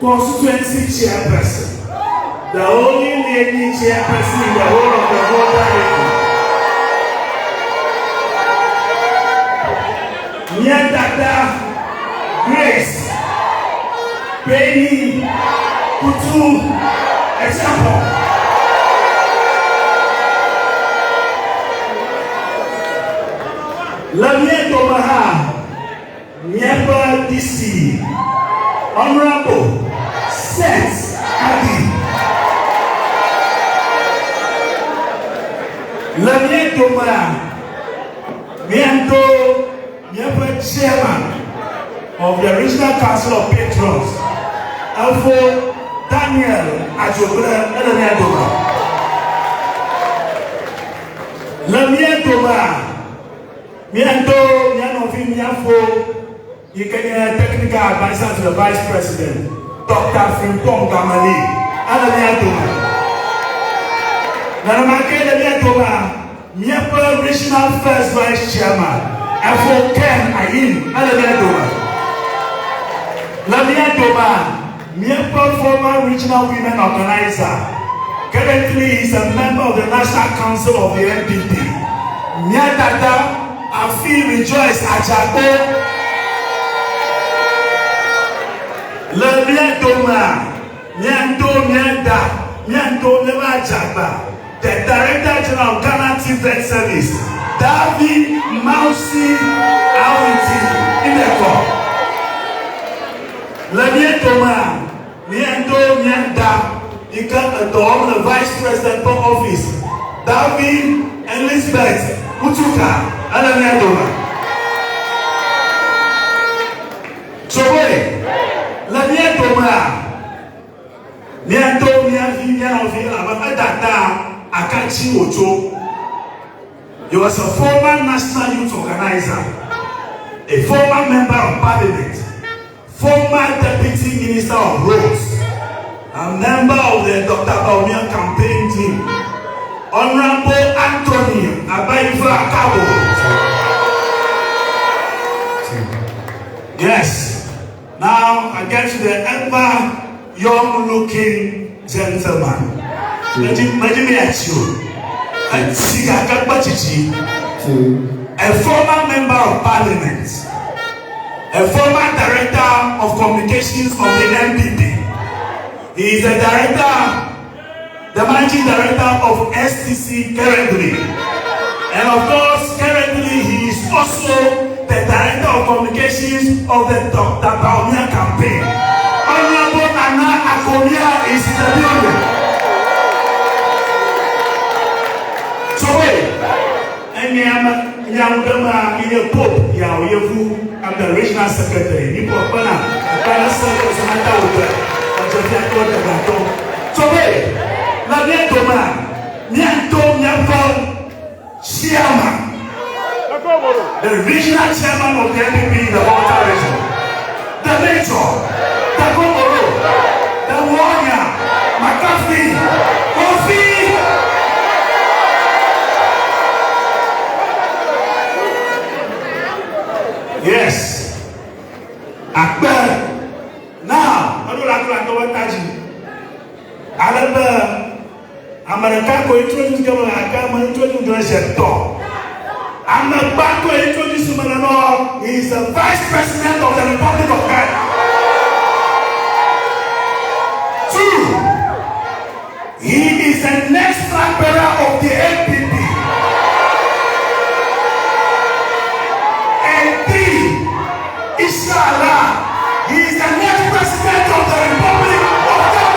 Constituency chairperson, the only lady chairperson in the whole of the Volta region. Dada Grace Penny Kutu, example. Lamie Tomaha, Nyeba DC, Honorable Seth Adi. Lamie Tomaha, Miento, Nyeba Chairman of the Regional Council of Patrons, Alfo Daniel Ajobra Lamie Tomaha. Lamie Tomaha. Miando, Mianovi, Miafo, you can technical advisor to the Vice President, Dr. Frimpong Gamali, Alamiatoma. Nanamake Miatoma, Miapa Regional First Vice Chairman, Afo Ken Ayim, Alamiatoma. Lamiatoma, Miapa former Regional Women Organizer. Currently, he is a member of the National Council of the NPP. Miatata. I feel rejoice at Jago. Le Doma, Mianto Mianda, Mianto Neva Jagba, the Director General of Ghana TV Service, David Mausi Awiti in the court. Le Doma, Mianto Mianda, you got a dog, the Vice President of Office, David Elizabeth Utuka. Alamiatoma. So wait, Lamiatoma. Mianto Akachi Ocho. He was a former national youth organizer, a former member of parliament, former deputy minister of roads, a member of the Dr. Bawumia campaign team. Honorable Anthony Abaifa Kabo. Yes. Now I get to the ever young looking gentleman. A former member of parliament, a former director of communications of the NPP. He is a director, the managing director of STC currently. And of course, currently he is also the director of communications of the Dr. Bawumia campaign. Honorable Nana Akomia is in the building. So wait, and Yamudama in a pope, Yawu, I'm the regional secretary. So wait. Chairman, the regional chairman of the NPP in the Volta region, the Major, the Gomoro, the Warrior, McCaffrey, Kofi. Yes, Akbar. Now, I don't like to what I do. America ko introduce government America introduce the door. America ko introduce Manano. He is the Vice President of the Republic of Ghana. 2. He is the next flag bearer of the NPP. And 3. Inshallah, he is the next President of the Republic of Ghana.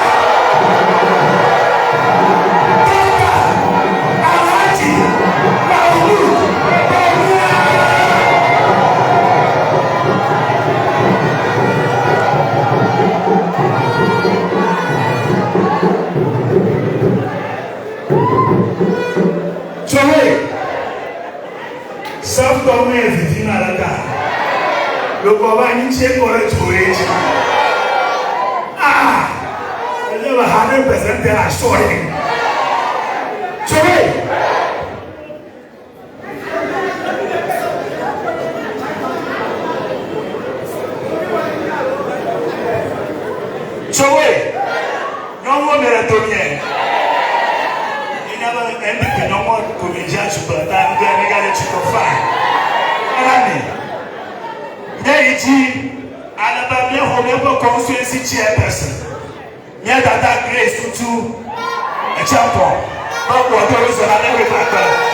Self-government is in Alaka. Le Baba ni check for it to it. I never 100% that I saw him. So wait, no more marathonian. You never NPP no more comedian super time. Then we got it to find. There it is. Alabama Home constituency chairperson. Yeah, that grace to a champion. Not what there is on every matter.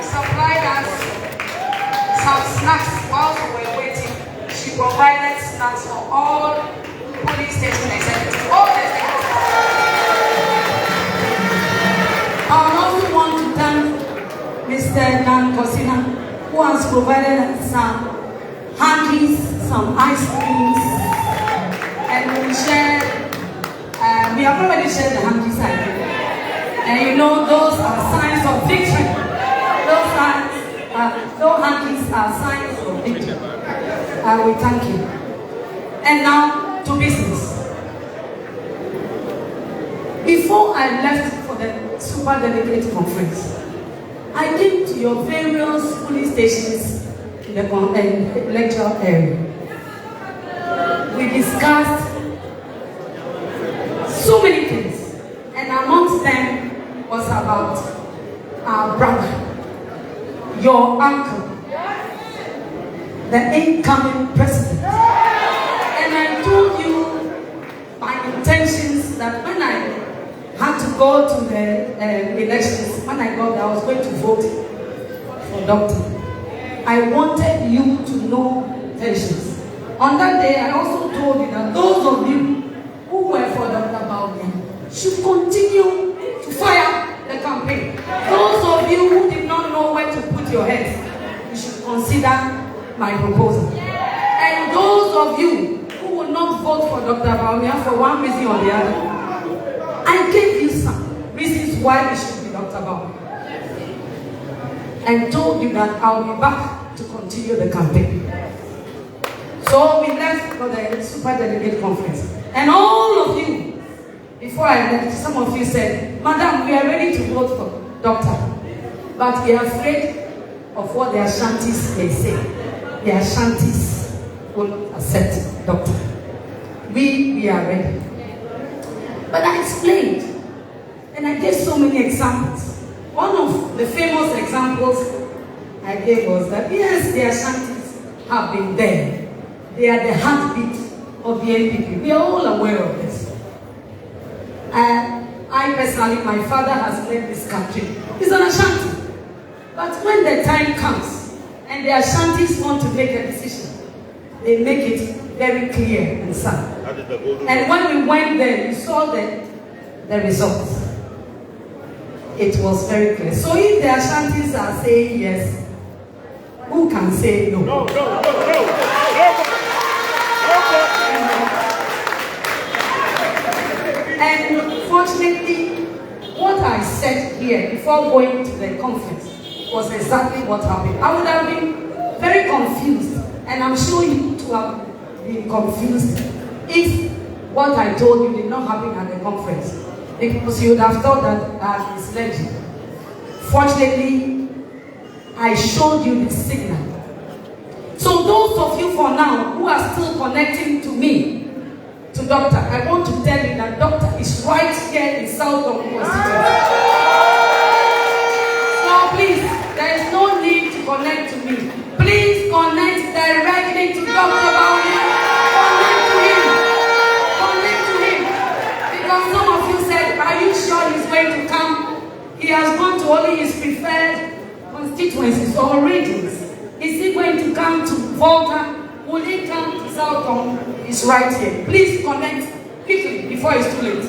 Supplied us some snacks while we were waiting. She provided snacks for all police station executives. All the things. I also want to thank Mr. Nan Kosina, who has provided us some handies, some ice creams, and we shared. We have already shared the handies side. And you know, those are signs of victory. Those handies are signs of victory. We thank you. And now to business. Before I left for the Super Delegate Conference, I came to your various police stations in the lecture area. We discussed so many things, and amongst them was about our brother, your uncle, the incoming president. And I told you my intentions that when I had to go to the elections, when I got there, I was going to vote for Doctor. I wanted you to know tensions. On that day, I also told you that those of you who were for Dr. Bawumia should continue to fire the campaign. Those of you who did not know where to put your heads, you should consider my proposal. And those of you who will not vote for Dr. Bawumia for one reason or the other, I gave you some reasons why it should be Dr. Bawumia, and told you that I'll be back to continue the campaign. So we left for the Super Delegate Conference. And all of you, before I left, some of you said, Madam, we are ready to vote for Doctor, but we are afraid of what the Ashantis may say. The Ashantis will not accept Doctor. We are ready. But I explained, and I gave so many examples. One of the famous examples I gave was that, yes, the Ashantis have been there. They are the heartbeat of the NPP. We are all aware of this. I I personally, my father has led this country. He's an Ashanti. But when the time comes and the Ashantis want to make a decision, they make it very clear and sound. And when we went there, we saw the results. It was very clear. So if the Ashantis are saying yes, who can say no? No. And fortunately, what I said here before going to the conference was exactly what happened. I would have been very confused, and I'm sure you too have been confused if what I told you did not happen at the conference, because you would have thought that I had misled you. Fortunately, I showed you the signal. So those of you for now who are still connecting to me, to Doctor, I want to tell you that Doctor is right here in South of constituency. So please, there is no need to connect to me. Please connect directly to Dr. Bawumia. Connect to him. Connect to him. Because some of you said, are you sure he's going to come? He has gone to only his preferred constituencies or regions. Is he going to come to Volta? Will he come to Southcombe? It's right here. Please connect quickly before it's too late.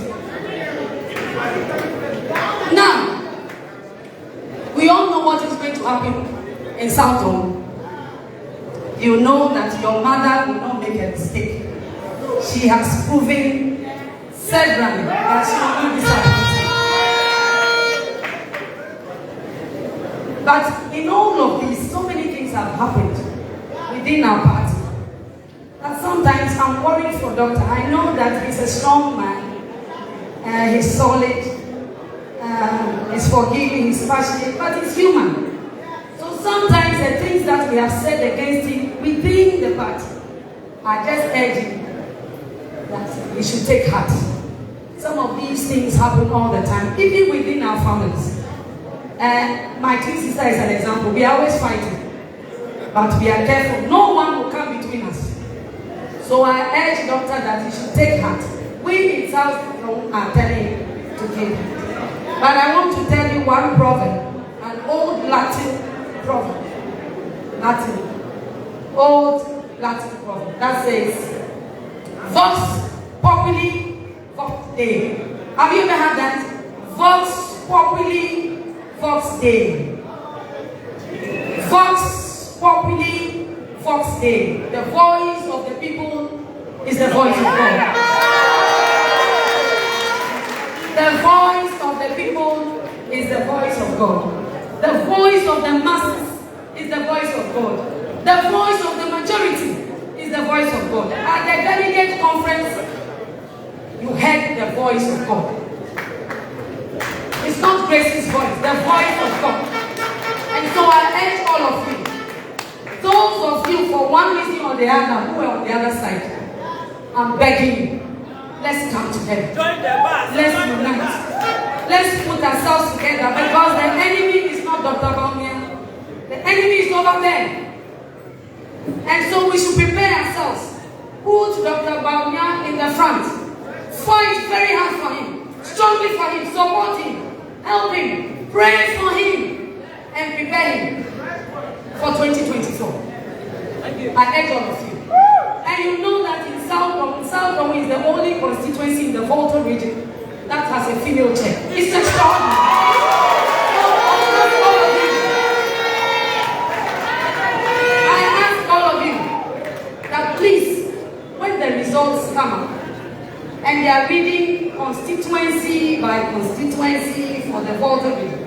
Now, we all know what is going to happen in Southcombe. You know that your mother will not make a mistake. She has proven severally that she will not disappoint. But in all of this, so many things have happened within our party. And sometimes I'm worried for Doctor. I know that he's a strong man, he's solid, he's forgiving, he's passionate, but he's human. So sometimes the things that we have said against him within the party are just urging that we should take heart. Some of these things happen all the time, even within our families. My twin sister is an example. We are always fighting, but we are careful. No one will come between us. So I urge Doctor that he should take heart. We in South are telling him to give. But I want to tell you one proverb, an old Latin proverb. Old Latin proverb that says, Vox populi vox Dei. Have you ever heard that? Vox populi vox Dei. Vox populi vox Dei. The voice of the people is the voice of God. The voice of the people is the voice of God. The voice of the masses is the voice of God. The voice of the majority is the voice of God. At the delegate conference, you heard the voice of God. It's not Grace's voice, the voice of God. And so I urge all of you, those of you for one reason or the other who are on the other side, I'm begging you, let's come together. Let's unite. Let's put ourselves together, because the enemy is not Dr. Bawumia. The enemy is over there. And so we should prepare ourselves. Put Dr. Bawumia in the front. Fight very hard for him. Strongly for him. Support him. Help him. Pray for him. And prepare him for 2024. I urge all of you. And you know that in Southcombe is the only constituency in the Volta region that has a female chair. It's extraordinary. I ask all of you that please, when the results come up, and they are reading constituency by constituency for the Volta region,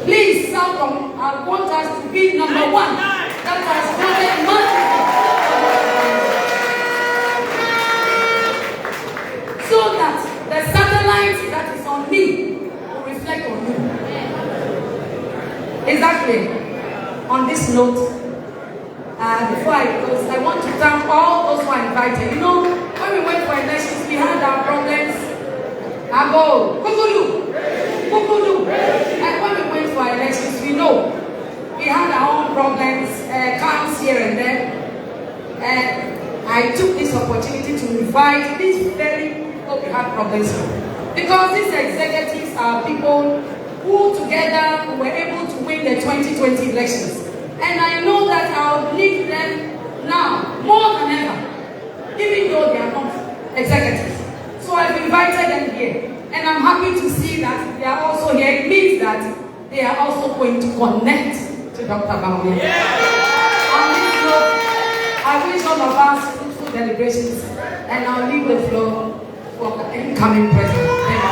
please, Southcombe, I want us to be number one. That has voted massively. So that the satellite that is on me will reflect on you. Exactly. On this note, before I close, I want to thank all those who are invited. You know, when we went for elections, we had our problems. Abo, Kukudu. And when we went for elections, we know we had our own problems, camps here and there. And I took this opportunity to invite these very people we had problems with. Because these executives are people who together were able to win the 2020 elections. And I know that I'll need them now more than ever, even though they are not executives. So I've invited them here. And I'm happy to see that they are also here. It means that they are also going to connect to Dr. Bawumia. On this note, I wish all of us fruitful deliberations, and I'll leave the floor for the incoming president. Thank you.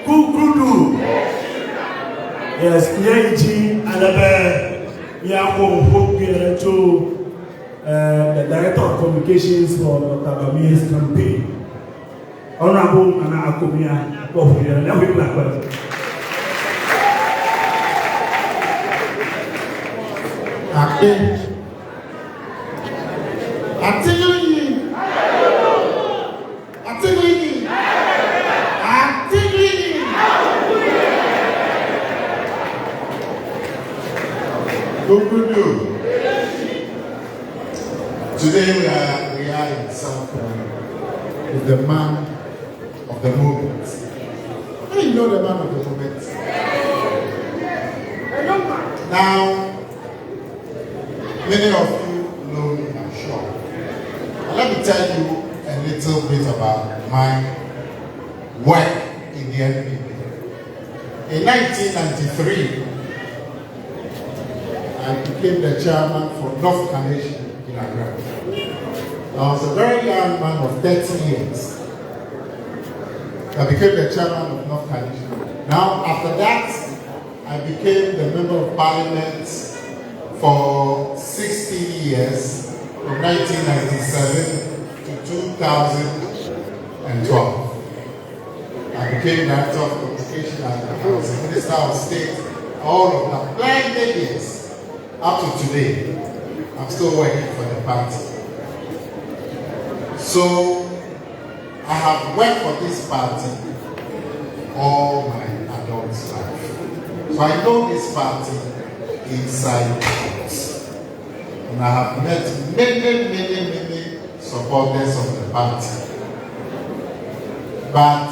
Kukudu. Yes, Yeji Alabe Yako to the Director of Communications for Dr. Bawumia's campaign. Honorable Anna Akomia, now we black. Today we are in South Korea with the man of the moment. How do you know the man of the moment? Now, many of you know me, I'm sure. And let me tell you a little bit about my work in the NPP. In 1993, I became the chairman for North Carnation in Accra. I was a very young man of 30 years. I became the chairman of North Carnation. Now, after that, I became the member of parliament for 16 years, from 1997 to 2012. I became director of communication and I was the minister of state, all of that, plenty years. Up to today, I'm still working for the party. So, I have worked for this party all my adult life. So I know this party inside out. And I have met many supporters of the party. But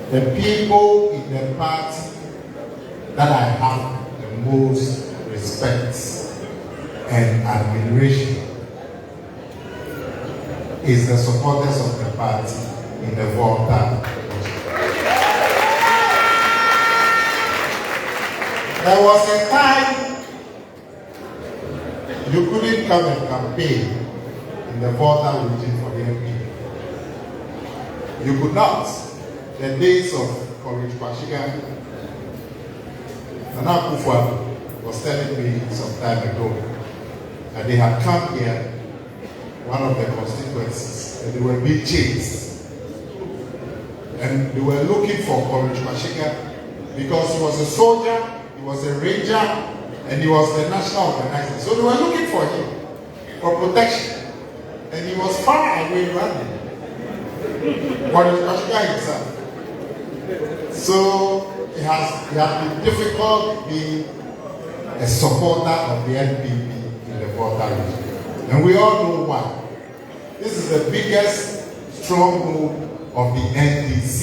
the people in the party that I have the most respect and admiration is the supporters of the party in the Volta. There was a time you couldn't come and campaign in the Volta region for the NPP. You could not. The days of College Pashiga, Nana Akufo-Addo was telling me some time ago that they had come here, one of the constituencies, and they were being chased. And they were looking for College Pashiga because he was a soldier, he was a ranger, and he was the national organizer. So they were looking for him for protection. And he was far away running. College Pashiga himself. So it has been difficult being a supporter of the NPP in the Volta region. And we all know why. This is the biggest stronghold of the NDC.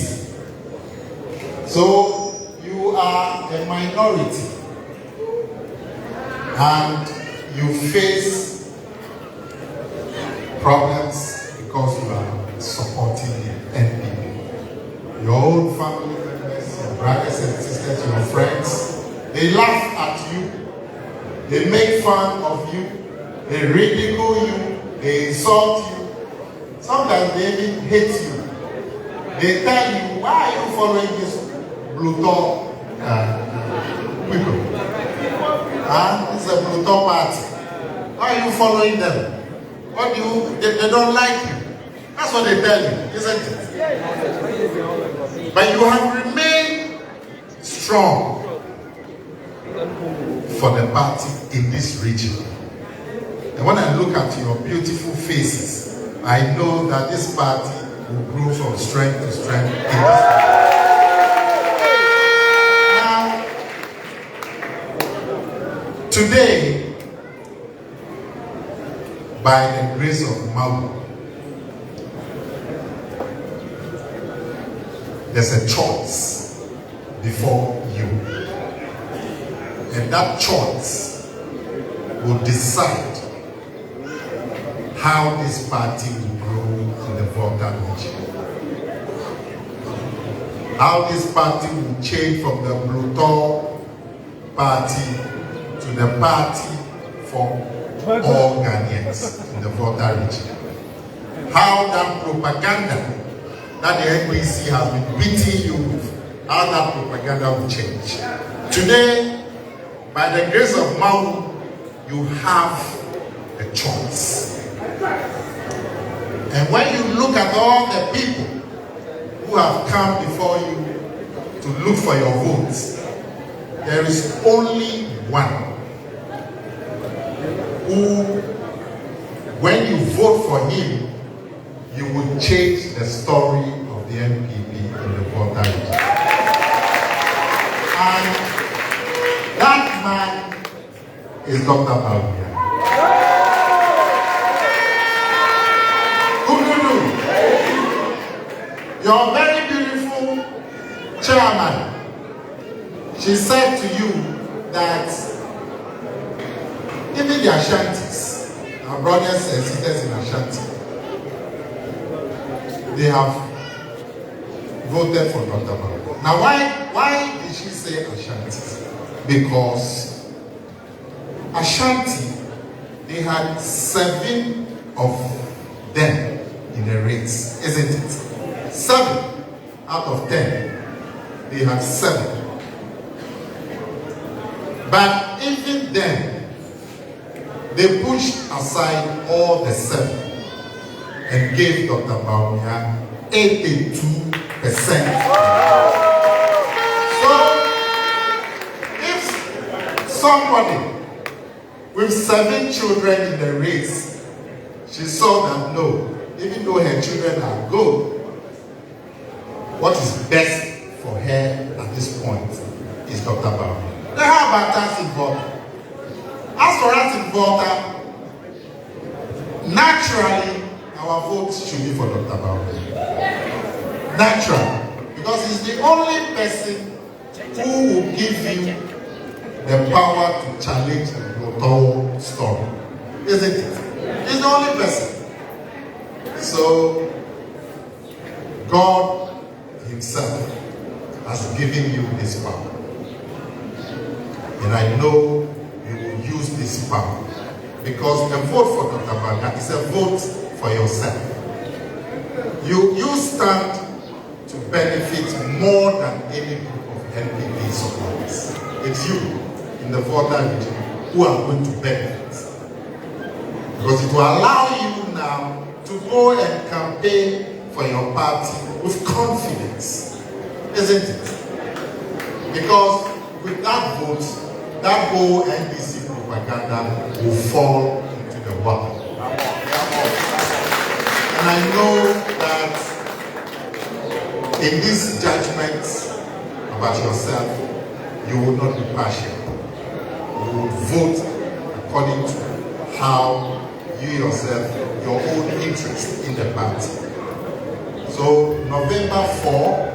So you are a minority and you face problems because you are supporting the NPP. Your own family members, your brothers and sisters, your friends, they laugh at you, they make fun of you, they ridicule you, they insult you, sometimes they even hate you. They tell you, why are you following this Bluetooth people? It's a Bluetooth party. Why are you following them? They don't like you. That's what they tell you, isn't it? But you have remained strong for the party in this region. And when I look at your beautiful faces, I know that this party will grow from strength to strength in this country. Now, Today, by the grace of Maui, there's a choice before you. And that choice will decide how this party will grow in the Volta region. How this party will change from the Bluto party to the party for all Ghanaians in the Volta region. How that propaganda that the NPC has been beating you with, how that propaganda will change. Today, by the grace of Maui, you have a choice. And when you look at all the people who have come before you to look for your votes, there is only one who, when you vote for him, you will change the story of the NPP in the Volta region. And that man is Dr. Bawumia. Your very beautiful chairman, she said to you that even the Ashantis, our brothers and sisters in Ashanti, they have voted for Dr. Bawumia. Now, why did she say Ashantis? Because Ashanti, they had 7 of them in the race, isn't it? 7 out of 10, they had 7. But even then, they pushed aside all the 7 and gave Dr. Bawumia 82%. So, if somebody with 7 children in the race, she saw that no, even though her children are good, what is best for her at this point is Dr. Bawumia. Now, how about us in Volta? As for us in Volta, naturally, our votes should be for Dr. Bawumia. Naturally, because he's the only person who will give you the power to challenge the Bluto story. Isn't it? He's the only person. So, God Himself has given you this power. And I know you will use this power. Because a vote for Dr. Bawumia is a vote for yourself. You stand to benefit more than any group of NPP supporters. It's you in the Volta region who are going to benefit. Because it will allow you now to go and campaign for your party with confidence, isn't it? Because with that vote, that whole NDC propaganda will fall into the water. And I know that in these judgments about yourself, you will not be partial. You will vote according to how you yourself, your own interest in the party. So November 4,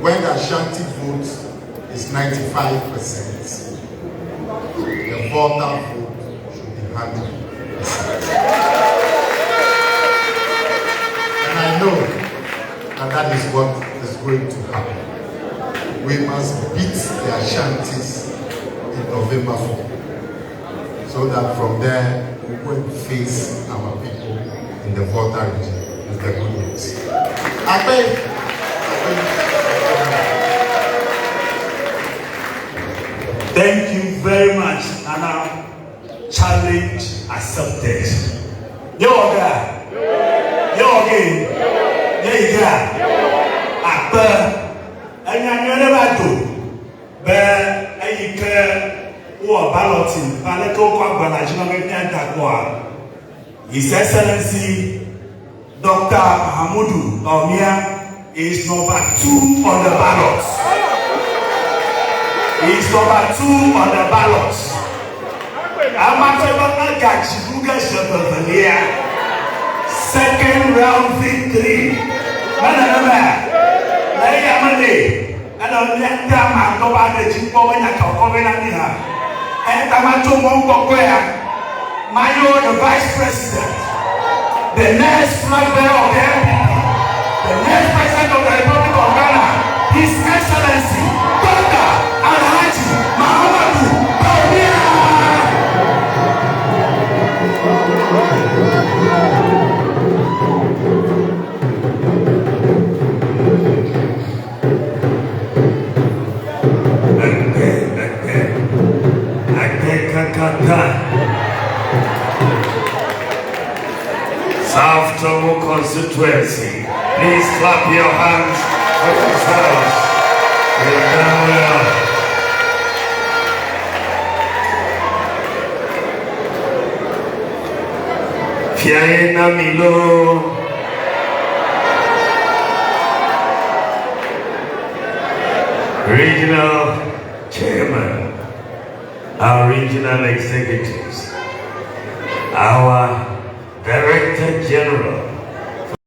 when the Ashanti vote is 95%, the Volta vote should be 100%. And I know that is what is going to happen. We must beat the Ashantis in November 4. So that from there, we will face our people in the Volta region with the good news. Thank you very much, Nana. Challenge accepted. Yoga. Yoga. Yeah. Akpa. Never do. But I declare. Balloting, His Excellency Dr. Bawumia is number 2 on the ballot. He's number 2 on the ballot. Second round victory. Mayo, the vice president, the next flag bearer of the NPP, the next president of the Republic of Ghana, His Excellency Dr. Alhaji Muhammadu Bawumia. South Togo constituency. Please clap your hands for yourselves. You've done well. Fiaena Milo. Regional chairman, our regional executives, our